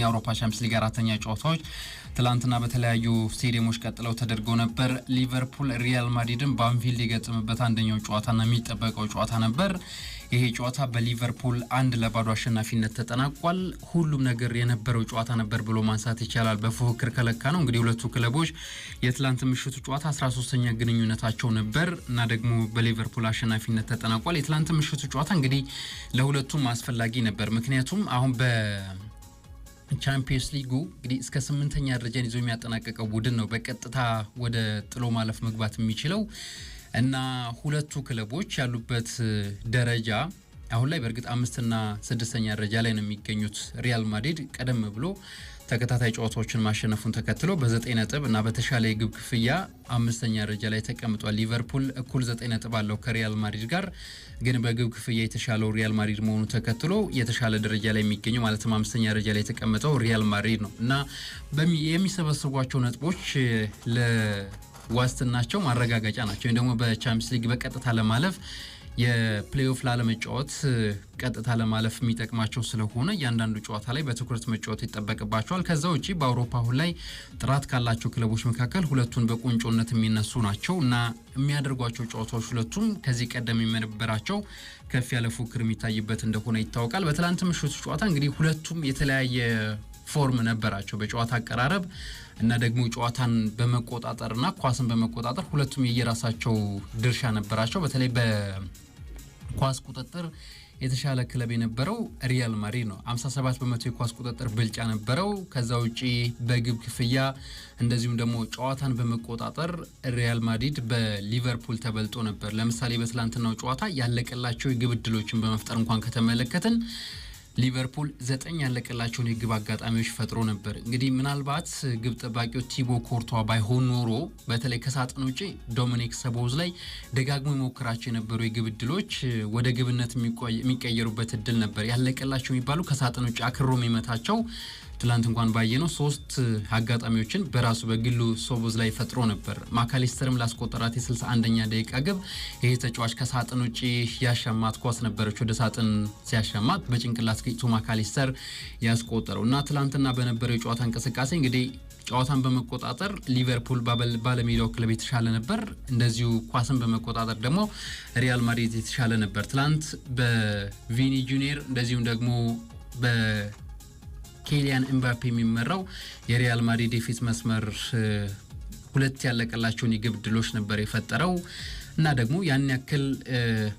የአውሮፓ ቻምፒየንስ ሊግ አራተኛ ጨዋታዎች ትላንትና በተለያዩ ስቴዲየሞች ቀጥለው ተደርገው ነበር። ሊቨርፑል ሪያል ማድሪድን በአንፊልድ የገጠመበት አንደኛው ጨዋታና የሚጠበቀው ጨዋታ ነበር። ይሄ ጨዋታ በሊቨርፑል 1-0 አሸናፊነት ተጠናቋል። ሁሉም ነገር የነበረው ጨዋታ ነበር ብሎ ማንሳት ይቻላል። በፉክክር ከለካ ነው እንግዲህ ሁለቱ ክለቦች የትላንት ምሽቱ ጨዋታ 13ኛ ግንኙነታቸው ነበር እና ደግሞ በሊቨርፑል አሸናፊነት ተጠናቋል። የትላንት ምሽቱ ጨዋታ እንግዲህ ለሁለቱም አስፈላጊ ነበር። ምክንያቱም አሁን ቻምፒየንስ ሊጉ እንግዲህ እስከ 8ኛ ደረጃን ይዞ የሚያጠናቀቀው ቡድን ነው በቀጥታ ወደ ጥሎ ማለፍ መግባት የሚችለው እና ሁለቱ ክለቦች ያሉበት ደረጃ አሁን ላይ በእርግጥ 5ና 6ኛ ደረጃ ላይ ነው የሚገኙት። ሪያል ማድሪድ ቀደም ብሎ ተከታታይ ጨዋታዎችን ማሸነፉን ተከትሎ በ9 ነጥብ እና በተሻለ የግብ ክፍያ 5ኛ ደረጃ ላይ ተቀምጧል። ሊቨርፑል እኩል 9 ነጥብ አለው ከሪያል ማድሪድ ጋር፣ ግን በግብ ክፍያ የተሻለው ሪያል ማድሪድ መሆኑ ተከትሎ የተሻለ ደረጃ ላይ የሚገኘው ማለትም 5ኛ ደረጃ ላይ የተቀመጠው ሪያል ማድሪድ ነው እና የሚሰበስቧቸው ነጥቦች ለዋስትናቸው ማረጋገጫ ናቸው። ወይም ደግሞ በቻምፒየንስ ሊግ በቀጥታ ለማለፍ የፕሌይኦፍ ላለመጫወት ቀጥታ ለማለፍ የሚጠቅማቸው ስለሆነ እያንዳንዱ ጨዋታ ላይ በትኩረት መጫወት ይጠበቅባቸዋል። ከዛ ውጪ በአውሮፓ አሁን ላይ ጥራት ካላቸው ክለቦች መካከል ሁለቱን በቁንጮነት የሚነሱ ናቸው እና የሚያደርጓቸው ጨዋታዎች ሁለቱም ከዚህ ቀደም የነበራቸው ከፍ ያለ ፉክክር የሚታይበት እንደሆነ ይታወቃል። በትላንት ምሽቱ ጨዋታ እንግዲህ ሁለቱም የተለያየ ፎርም ነበራቸው በጨዋታ አቀራረብ እና ደግሞ ጨዋታን በመቆጣጠርና ኳስን በመቆጣጠር ሁለቱም የየራሳቸው ድርሻ ነበራቸው። በተለይ በኳስ ቁጥጥር የተሻለ ክለብ የነበረው ሪያል ማድሪድ ነው። 57% የኳስ ቁጥጥር ብልጫ ነበረው። ከዛ ውጪ በግብ ክፍያ እንደዚሁም ደግሞ ጨዋታን በመቆጣጠር ሪያል ማድሪድ በሊቨርፑል ተበልጦ ነበር። ለምሳሌ በትላንትናው ጨዋታ ያለቀላቸው የግብ ዕድሎችን በመፍጠር እንኳን ከተመለከትን ሊቨርፑል 9 ያለቀላቸውን የግብ አጋጣሚዎች ፈጥሮ ነበር። እንግዲህ ምናልባት ግብ ጠባቂው ቲቦ ኮርቷ ባይሆን ኖሮ በተለይ ከሳጥን ውጪ ዶሚኒክ ሰቦዝ ላይ ደጋግሞ ሞክራቸው የነበሩ የግብ ዕድሎች ወደ ግብነት የሚቀየሩበት እድል ነበር። ያለቀላቸው የሚባሉ ከሳጥን ውጪ አክሮ የሚመታቸው ትላንት እንኳን ባየነው 3 አጋጣሚዎችን በራሱ በግሉ ሶቦዝ ላይ ፈጥሮ ነበር። ማካሊስተርም ላስቆጠራት የ61ኛ ደቂቃ ግብ ይሄ ተጫዋች ከሳጥን ውጪ ያሻማት ኳስ ነበረች። ወደ ሳጥን ሲያሻማት በጭንቅላት ገጭቶ ማካሊስተር ያስቆጠረው እና ትላንትና በነበረው የጨዋታ እንቅስቃሴ እንግዲህ ጨዋታን በመቆጣጠር ሊቨርፑል ባለሜዳው ክለብ የተሻለ ነበር። እንደዚሁ ኳስን በመቆጣጠር ደግሞ ሪያል ማድሪድ የተሻለ ነበር። ትላንት በቪኒ ጁኒየር እንደዚሁም ደግሞ ኬሊያን ኤምባፔ የሚመራው የሪያል ማድሪድ የፊት መስመር 2 ያለቀላቸውን የግብ ዕድሎች ነበር የፈጠረው እና ደግሞ ያን ያክል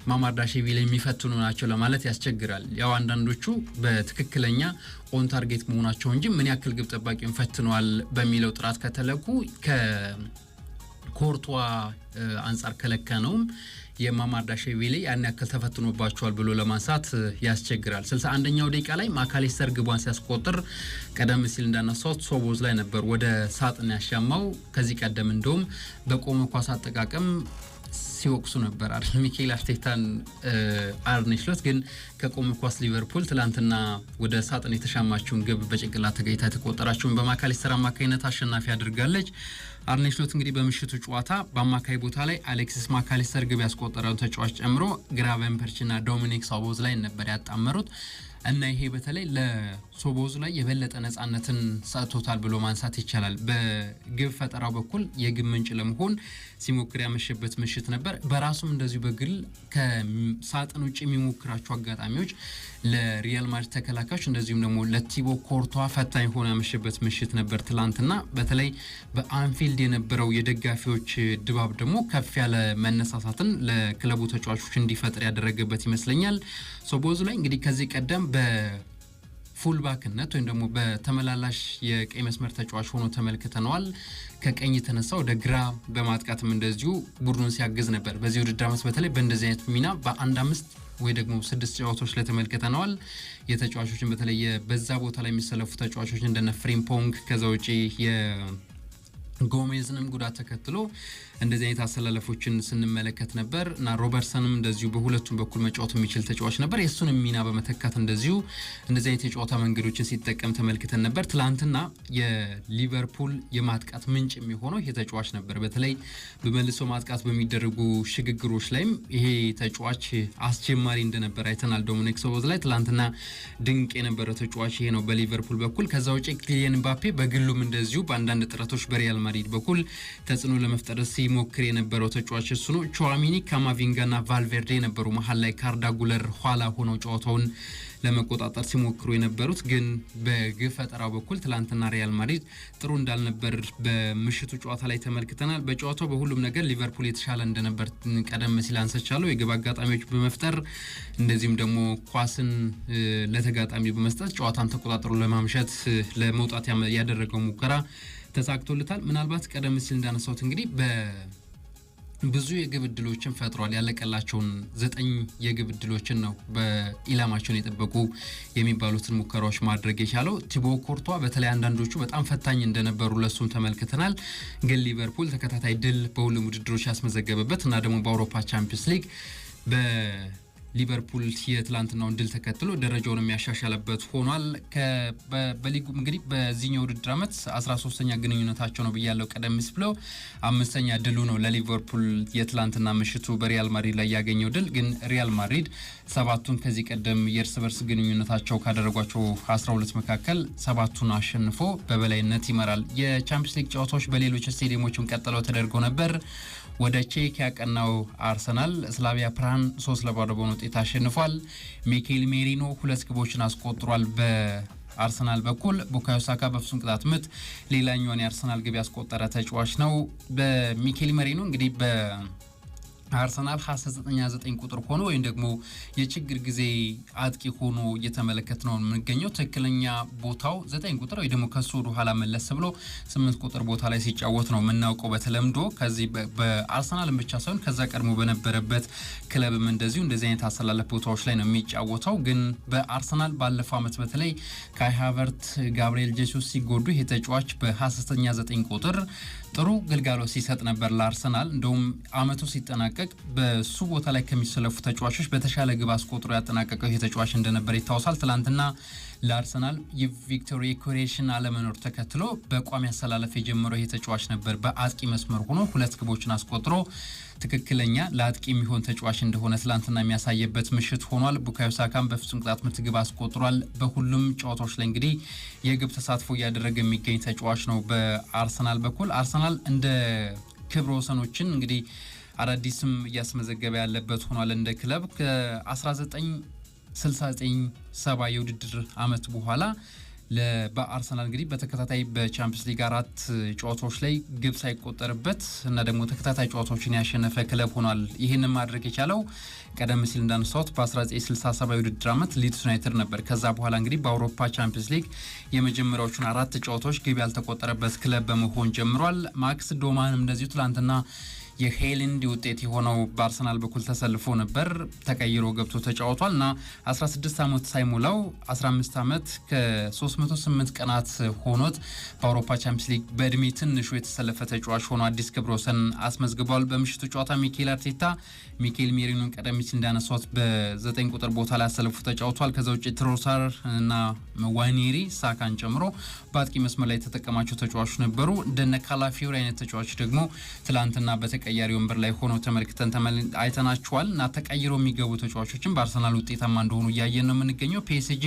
ማማርዳሽቪሊ የሚፈትኑ ናቸው ለማለት ያስቸግራል። ያው አንዳንዶቹ በትክክለኛ ኦን ታርጌት መሆናቸው እንጂ ምን ያክል ግብ ጠባቂውን ፈትነዋል በሚለው ጥራት ከተለኩ ከኮርቷ አንጻር ከለካ ነውም የማማርዳሽቪሊ ያን ያክል ተፈትኖባቸዋል ብሎ ለማንሳት ያስቸግራል። 61ኛው ደቂቃ ላይ ማካሊስተር ግቧን ሲያስቆጥር ቀደም ሲል እንዳነሳው ሶቦዝ ላይ ነበር ወደ ሳጥን ያሻማው። ከዚህ ቀደም እንደውም በቆመ ኳስ አጠቃቀም ሲወቅሱ ነበር አይደል ሚኬል አርቴታን አርኔ ስሎት። ግን ከቆመ ኳስ ሊቨርፑል ትላንትና ወደ ሳጥን የተሻማችውን ግብ በጭንቅላት ተገይታ የተቆጠራችውን በማካሊስተር አማካይነት አሸናፊ አድርጋለች። አርኔ ስሎት እንግዲህ በምሽቱ ጨዋታ በአማካይ ቦታ ላይ አሌክሲስ ማካሊስተር ግብ ያስቆጠረውን ተጫዋች ጨምሮ ግራቨን ፐርችና ዶሚኒክ ሶቦዝ ላይ ነበር ያጣመሩት እና ይሄ በተለይ ለሶቦዝ ላይ የበለጠ ነፃነትን ሰጥቶታል ብሎ ማንሳት ይቻላል። በግብ ፈጠራው በኩል የግብ ምንጭ ለመሆን ሲሞክር ያመሸበት ምሽት ነበር። በራሱም እንደዚሁ በግል ከሳጥን ውጪ የሚሞክራቸው አጋጣሚዎች ለሪያል ማድሪድ ተከላካዮች እንደዚሁም ደግሞ ለቲቦ ኮርቷ ፈታኝ ሆኖ ያመሸበት ምሽት ነበር ትላንትና። በተለይ በአንፊልድ የነበረው የደጋፊዎች ድባብ ደግሞ ከፍ ያለ መነሳሳትን ለክለቡ ተጫዋቾች እንዲፈጥር ያደረገበት ይመስለኛል። ሶቦዝ ላይ እንግዲህ ከዚህ ቀደም በፉልባክነት ወይም ደግሞ በተመላላሽ የቀይ መስመር ተጫዋች ሆኖ ተመልክተነዋል። ከቀኝ የተነሳ ወደ ግራ በማጥቃትም እንደዚሁ ቡድኑን ሲያግዝ ነበር። በዚህ ውድድር ዓመት በተለይ በእንደዚህ አይነት ሚና በ1-5 ወይ ደግሞ 6 ጨዋታዎች ላይ ተመልክተነዋል። የተጫዋቾችን በተለይ በዛ ቦታ ላይ የሚሰለፉ ተጫዋቾች እንደነ ፍሪምፖንግ ከዛ ውጪ ጎሜዝንም ጉዳት ተከትሎ እንደዚህ አይነት አሰላለፎችን ስንመለከት ነበር እና ሮበርትሰንም እንደዚሁ በሁለቱም በኩል መጫወት የሚችል ተጫዋች ነበር። የሱንም ሚና በመተካት እንደዚሁ እንደዚህ አይነት የጨዋታ መንገዶችን ሲጠቀም ተመልክተን ነበር። ትላንትና የሊቨርፑል የማጥቃት ምንጭ የሚሆነው ይሄ ተጫዋች ነበር። በተለይ በመልሶ ማጥቃት በሚደረጉ ሽግግሮች ላይም ይሄ ተጫዋች አስጀማሪ እንደነበር አይተናል። ዶሚኒክ ሶቦስላይ ትላንትና ድንቅ የነበረው ተጫዋች ይሄ ነው በሊቨርፑል በኩል። ከዛ ውጪ ኪሊያን ምባፔ በግሉም እንደዚሁ በአንዳንድ ጥረቶች በሪያል ማድሪድ በኩል ተጽዕኖ ለመፍጠር ሲሞክር የነበረው ተጫዋች እሱ ነው። ቹዋሚኒ፣ ካማቪንጋና ቫልቬርዴ የነበሩ መሀል ላይ ካርዳ ጉለር ኋላ ሆነው ጨዋታውን ለመቆጣጠር ሲሞክሩ የነበሩት ግን በግብ ፈጠራው በኩል ትላንትና ሪያል ማድሪድ ጥሩ እንዳልነበር በምሽቱ ጨዋታ ላይ ተመልክተናል። በጨዋታው በሁሉም ነገር ሊቨርፑል የተሻለ እንደነበር ቀደም ሲል አንስቻለሁ። የግብ አጋጣሚዎች በመፍጠር እንደዚህም ደግሞ ኳስን ለተጋጣሚ በመስጠት ጨዋታን ተቆጣጥሮ ለማምሸት ለመውጣት ያደረገው ሙከራ ተሳክቶለታል። ምናልባት ቀደም ሲል እንዳነሳሁት እንግዲህ ብዙ የግብ ዕድሎችን ፈጥሯል። ያለቀላቸውን 9 የግብ ዕድሎችን ነው በኢላማቸውን የጠበቁ የሚባሉትን ሙከራዎች ማድረግ የቻለው። ቲቦ ኮርቷ በተለይ አንዳንዶቹ በጣም ፈታኝ እንደነበሩ ለሱም ተመልክተናል። ግን ሊቨርፑል ተከታታይ ድል በሁሉም ውድድሮች ያስመዘገበበት እና ደግሞ በአውሮፓ ቻምፒየንስ ሊግ ሊቨርፑል የትላንትናውን ድል ተከትሎ ደረጃውን የሚያሻሻለበት ሆኗል። በሊጉ እንግዲህ በዚህኛው ውድድር ዓመት 13ኛ ግንኙነታቸው ነው ብያለው ቀደም ሲል 5ኛ ድሉ ነው ለሊቨርፑል የትላንትና ምሽቱ በሪያል ማድሪድ ላይ ያገኘው ድል። ግን ሪያል ማድሪድ 7ቱን ከዚህ ቀደም የእርስ በርስ ግንኙነታቸው ካደረጓቸው 12 መካከል 7ቱን አሸንፎ በበላይነት ይመራል። የቻምፒየንስ ሊግ ጨዋታዎች በሌሎች ስቴዲየሞችም ቀጥለው ተደርገው ነበር። ወደ ቼክ ያቀናው አርሰናል ስላቪያ ፕራሃን 3-0 በሆነ ውጤት አሸንፏል። ሚኬል ሜሪኖ 2 ግቦችን አስቆጥሯል። በአርሰናል በኩል ቡካዮ ሳካ በፍጹም ቅጣት ምት ሌላኛውን የአርሰናል ግብ ያስቆጠረ ተጫዋች ነው። በሚኬል ሜሪኖ እንግዲህ አርሰናል 29 ቁጥር ሆኖ ወይም ደግሞ የችግር ጊዜ አጥቂ ሆኖ እየተመለከት ነው የምንገኘው። ትክክለኛ ቦታው 9 ቁጥር ወይ ደግሞ ከሱ ወደ ኋላ መለስ ብሎ 8 ቁጥር ቦታ ላይ ሲጫወት ነው የምናውቀው በተለምዶ። ከዚህ በአርሰናልም ብቻ ሳይሆን ከዛ ቀድሞ በነበረበት ክለብም እንደዚህ አይነት አሰላለፍ ቦታዎች ላይ ነው የሚጫወተው። ግን በአርሰናል ባለፈው ዓመት በተለይ ካይ ሃቨርት፣ ጋብሪኤል ጄሱስ ሲጎዱ ይሄ ተጫዋች በ29 ቁጥር ጥሩ ግልጋሎት ሲሰጥ ነበር ለአርሰናል። እንደውም አመቱ ሲጠናቀቅ በሱ ቦታ ላይ ከሚሰለፉ ተጫዋቾች በተሻለ ግብ አስቆጥሮ ያጠናቀቀው ይሄ ተጫዋች እንደነበር ይታወሳል። ትላንትና ለአርሰናል የቪክቶሪ ኮሬሽን አለመኖር ተከትሎ በቋሚ አሰላለፍ የጀመረው ይሄ ተጫዋች ነበር። በአጥቂ መስመር ሆኖ 2 ግቦችን አስቆጥሮ ትክክለኛ ለአጥቂ የሚሆን ተጫዋች እንደሆነ ትላንትና የሚያሳየበት ምሽት ሆኗል። ቡካዮ ሳካም በፍጹም ቅጣት ምት ግብ አስቆጥሯል። በሁሉም ጨዋታዎች ላይ እንግዲህ የግብ ተሳትፎ እያደረገ የሚገኝ ተጫዋች ነው። በአርሰናል በኩል አርሰናል እንደ ክብረ ወሰኖችን እንግዲህ አዳዲስም እያስመዘገበ ያለበት ሆኗል። እንደ ክለብ ከ1969/70 የውድድር ዓመት በኋላ በአርሰናል እንግዲህ በተከታታይ በቻምፒየንስ ሊግ 4 ጨዋታዎች ላይ ግብ ሳይቆጠርበት እና ደግሞ ተከታታይ ጨዋታዎችን ያሸነፈ ክለብ ሆኗል። ይህንን ማድረግ የቻለው ቀደም ሲል እንዳነሳሁት በ1967 የውድድር ዓመት ሊድስ ዩናይትድ ነበር። ከዛ በኋላ እንግዲህ በአውሮፓ ቻምፒየንስ ሊግ የመጀመሪያዎቹን 4 ጨዋታዎች ግብ ያልተቆጠረበት ክለብ በመሆን ጀምሯል። ማክስ ዶማንም እንደዚሁ ትላንትና የሄሊንድ ውጤት የሆነው በአርሰናል በኩል ተሰልፎ ነበር። ተቀይሮ ገብቶ ተጫውቷል እና 16 ዓመት ሳይሞላው 15 ዓመት ከ308 ቀናት ሆኖት በአውሮፓ ቻምፒየንስ ሊግ በእድሜ ትንሹ የተሰለፈ ተጫዋች ሆኖ አዲስ ክብረ ወሰን አስመዝግቧል። በምሽቱ ጨዋታ ሚኬል አርቴታ ሚኬል ሜሪኖን ቀደም ሲል እንዳነሳሁት በ9 ቁጥር ቦታ ላይ አሰልፎ ተጫውቷል። ከዛ ውጭ ትሮሳር እና ዋኒሪ ሳካን ጨምሮ በአጥቂ መስመር ላይ የተጠቀማቸው ተጫዋቾች ነበሩ። እንደነ ካላፊዮሪ አይነት ተጫዋች ደግሞ ትላንትና በተቀያሪ ወንበር ላይ ሆኖ ተመልክተን አይተናቸዋል እና ተቀይሮ የሚገቡ ተጫዋቾችን በአርሰናል ውጤታማ እንደሆኑ እያየን ነው የምንገኘው። ፒኤስጂ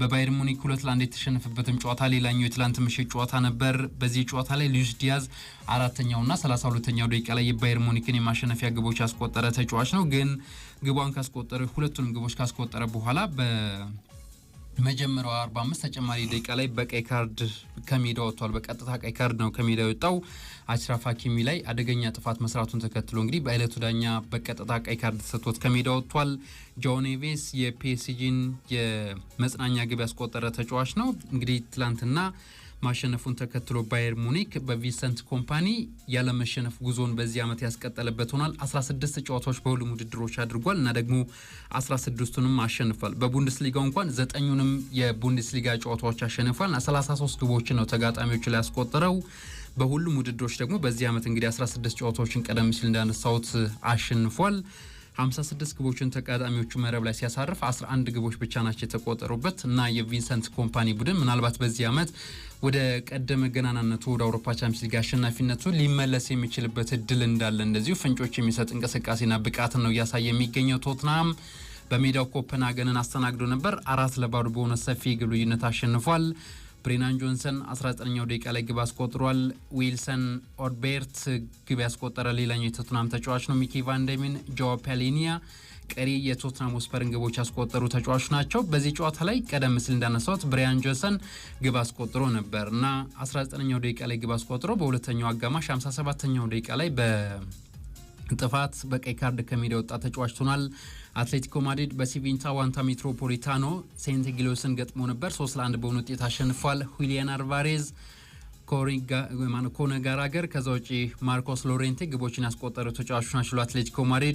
በባየር ሙኒክ 2-1 የተሸነፈበትም ጨዋታ ሌላኛው የትላንት ምሽት ጨዋታ ነበር። በዚህ ጨዋታ ላይ ሉዊስ ዲያዝ 4ኛውና 32ኛው ደቂቃ ላይ የባየር ሙኒክን የማሸነፊያ ግቦች ያስቆጠረ ተጫዋች ነው። ግን ግቧን ካስቆጠረ ሁለቱንም ግቦች ካስቆጠረ በኋላ በመጀመሪያው 45 ተጨማሪ ደቂቃ ላይ በቀይ ካርድ ከሜዳ ወጥቷል። በቀጥታ ቀይ ካርድ ነው ከሜዳ የወጣው። አሽራፍ ሀኪሚ ላይ አደገኛ ጥፋት መስራቱን ተከትሎ እንግዲህ በዕለቱ ዳኛ በቀጥታ ቀይ ካርድ ተሰጥቶት ከሜዳ ወጥቷል። ጆ ኔቬስ የፒኤስጂን የመጽናኛ ግብ ያስቆጠረ ተጫዋች ነው። እንግዲህ ትላንትና ማሸነፉን ተከትሎ ባየር ሙኒክ በቪንሰንት ኮምፓኒ ያለ መሸነፍ ጉዞን በዚህ ዓመት ያስቀጠለበት ሆኗል። 16 ጨዋታዎች በሁሉም ውድድሮች አድርጓል እና ደግሞ 16ቱንም አሸንፏል። በቡንደስሊጋው እንኳን 9ኙንም የቡንደስሊጋ ጨዋታዎች አሸንፏል እና 33 ግቦችን ነው ተጋጣሚዎች ላይ ያስቆጠረው። በሁሉም ውድድሮች ደግሞ በዚህ ዓመት እንግዲህ 16 ጨዋታዎችን ቀደም ሲል እንዳነሳውት አሸንፏል። 56 ግቦችን ተጋጣሚዎቹ መረብ ላይ ሲያሳርፍ 11 ግቦች ብቻ ናቸው የተቆጠሩበት እና የቪንሰንት ኮምፓኒ ቡድን ምናልባት በዚህ ዓመት ወደ ቀደመ ገናናነቱ ወደ አውሮፓ ቻምፒየንስ ሊግ አሸናፊነቱ ሊመለስ የሚችልበት እድል እንዳለ እንደዚሁ ፍንጮች የሚሰጥ እንቅስቃሴና ብቃት ነው ያሳየ የሚገኘው። ቶትናም በሜዳው ኮፐንሃገንን አስተናግዶ ነበር 4-2 በሆነ ሰፊ ግብ ልዩነት አሸንፏል። ብሬናን ጆንሰን 19ኛው ደቂቃ ላይ ግብ አስቆጥሯል። ዊልሰን ኦድቤርት ግብ ያስቆጠረ ሌላኛው የቶትናም ተጫዋች ነው። ሚኪ ቫን ዴሚን፣ ጆ ፔሊኒያ ቀሪ የቶትናም ስፐርን ግቦች ያስቆጠሩ ተጫዋቾች ናቸው። በዚህ ጨዋታ ላይ ቀደም ሲል እንዳነሳሁት ብሬናን ጆንሰን ግብ አስቆጥሮ ነበር እና 19ኛው ደቂቃ ላይ ግብ አስቆጥሮ በሁለተኛው አጋማሽ 57ኛው ደቂቃ ላይ ጥፋት በቀይ ካርድ ከሜዳ ወጣ ተጫዋች ሆኗል። አትሌቲኮ ማድሪድ በሲቪንታ ዋንታ ሜትሮፖሊታኖ ሴንት ጊሎስን ገጥሞ ነበር 3-1 በሆነ ውጤት አሸንፏል። ሁሊያን አልቫሬዝ ኮነ ጋራገር ከዛ ውጪ ማርኮስ ሎሬንቴ ግቦችን ያስቆጠሩ ተጫዋቾች ናቸው። አትሌቲኮ ማድሪድ